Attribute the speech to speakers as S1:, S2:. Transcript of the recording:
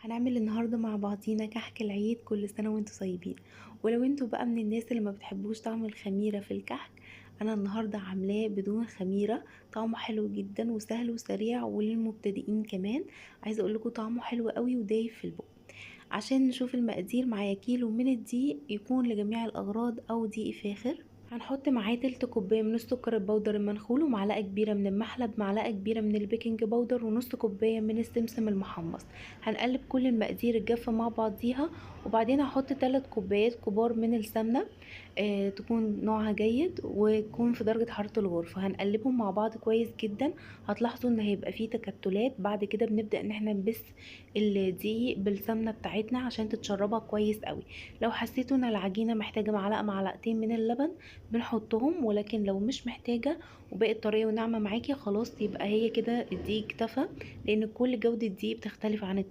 S1: هنعمل النهارده مع بعضينا كحك العيد. كل سنة وانتوا طيبين. ولو انتوا بقى من الناس اللي ما بتحبوش طعم الخميرة في الكحك، انا النهارده عاملاه بدون خميرة. طعمه حلو جدا وسهل وسريع وللمبتدئين كمان. عايزه اقول لكم طعمه حلو قوي ودايب في البق. عشان نشوف المقادير، معايا كيلو من الدقيق يكون لجميع الاغراض او دقيق فاخر. هنحط معاه تلت كوبايه من السكر البودر المنخول، ومعلقه كبيره من المحلب، معلقه كبيره من البيكنج باودر، ونص كوبايه من السمسم المحمص. هنقلب كل المقادير الجافه مع بعضيها. وبعدين هحط 3 كوبايات كبار من السمنه، تكون نوعها جيد وتكون في درجه حراره الغرفه. هنقلبهم مع بعض كويس جدا. هتلاحظوا ان هيبقى فيه تكتلات. بعد كده بنبدا ان احنا نبس الدقيق بالسمنه بتاعتنا عشان تتشربها كويس قوي. لو حسيتوا ان العجينه محتاجه معلقه معلقتين من اللبن بنحطهم، ولكن لو مش محتاجة وبقت طرية وناعمة معاكي خلاص يبقى هي كده الدقيق اكتفى، لان كل جودة الدقيق بتختلف عن